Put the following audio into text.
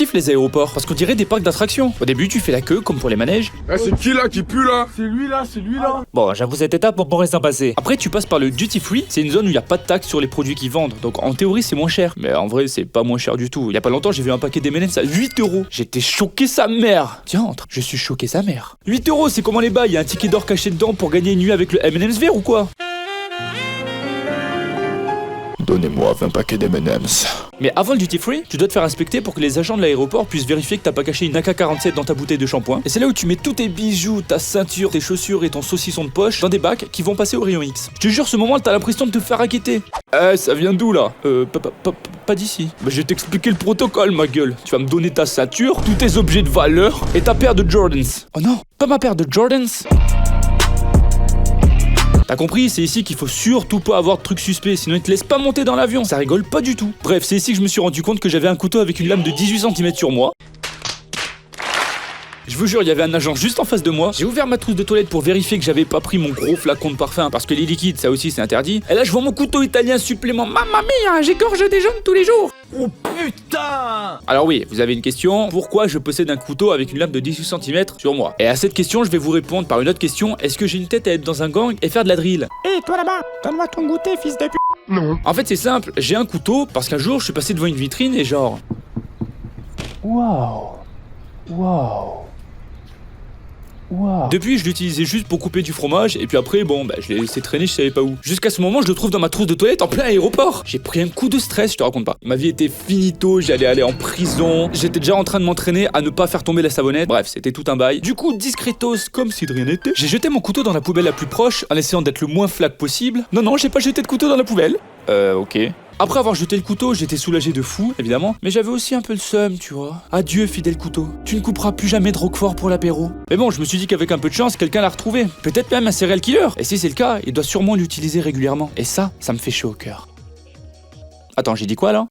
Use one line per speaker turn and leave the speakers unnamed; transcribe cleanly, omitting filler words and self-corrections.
kiffe les aéroports, parce qu'on dirait des parcs d'attractions. Au début, tu fais la queue, comme pour les manèges.
Eh, c'est qui là qui pue là?
C'est lui là.
Bon, j'avoue cette étape, on pourrait s'en passer. Après, tu passes par le duty free, c'est une zone où il n'y a pas de taxe sur les produits qu'ils vendent. Donc en théorie, c'est moins cher. Mais en vrai, c'est pas moins cher du tout. Il y a pas longtemps, j'ai vu un paquet d'M&M's à 8€. J'étais choqué sa mère. Tiens, entre, je suis choqué sa mère. 8€, c'est comment les bails? Il y a un ticket d'or caché dedans pour gagner une nuit avec le M&M's vert ou quoi?
Donnez-moi 20 paquets d'M&M's.
Mais avant le duty free, tu dois te faire inspecter pour que les agents de l'aéroport puissent vérifier que t'as pas caché une AK-47 dans ta bouteille de shampoing. Et c'est là où tu mets tous tes bijoux, ta ceinture, tes chaussures et ton saucisson de poche dans des bacs qui vont passer au rayon X. Je te jure, ce moment, t'as l'impression de te faire raqueter. Ça vient d'où là? Pas d'ici. Bah, je vais t'expliquer le protocole, ma gueule. Tu vas me donner ta ceinture, tous tes objets de valeur et ta paire de Jordans. Oh non, pas ma paire de Jordans. T'as compris, c'est ici qu'il faut surtout pas avoir de trucs suspects, sinon ils te laissent pas monter dans l'avion, ça rigole pas du tout. Bref, c'est ici que je me suis rendu compte que j'avais un couteau avec une lame de 18 cm sur moi. Je vous jure, il y avait un agent juste en face de moi. J'ai ouvert ma trousse de toilette pour vérifier que j'avais pas pris mon gros flacon de parfum, parce que les liquides, ça aussi c'est interdit. Et là, je vois mon couteau italien supplément. Mamma mia, j'égorge des jeunes tous les jours.
Oh putain!
Alors oui, vous avez une question, pourquoi je possède un couteau avec une lame de 18 cm sur moi? Et à cette question, je vais vous répondre par une autre question, est-ce que j'ai une tête à être dans un gang et faire de la drill?
Hé, toi là-bas, donne-moi ton goûter, fils de p***.
Non.
En fait c'est simple, j'ai un couteau parce qu'un jour je suis passé devant une vitrine et genre... Waouh. Depuis, je l'utilisais juste pour couper du fromage, et puis après, bon, bah, je l'ai laissé traîner, je savais pas où. Jusqu'à ce moment, je le trouve dans ma trousse de toilette en plein aéroport. J'ai pris un coup de stress, je te raconte pas. Ma vie était finito, j'allais aller en prison. J'étais déjà en train de m'entraîner à ne pas faire tomber la savonnette. Bref, c'était tout un bail. Du coup, discretos, comme si de rien n'était, j'ai jeté mon couteau dans la poubelle la plus proche, en essayant d'être le moins flag possible. Non, j'ai pas jeté de couteau dans la poubelle. Ok. Après avoir jeté le couteau, j'étais soulagé de fou, évidemment, mais j'avais aussi un peu le seum, tu vois. Adieu, fidèle couteau. Tu ne couperas plus jamais de Roquefort pour l'apéro. Mais bon, je me suis dit qu'avec un peu de chance, quelqu'un l'a retrouvé. Peut-être même un serial killer. Et si c'est le cas, il doit sûrement l'utiliser régulièrement. Et ça me fait chaud au cœur. Attends, j'ai dit quoi là?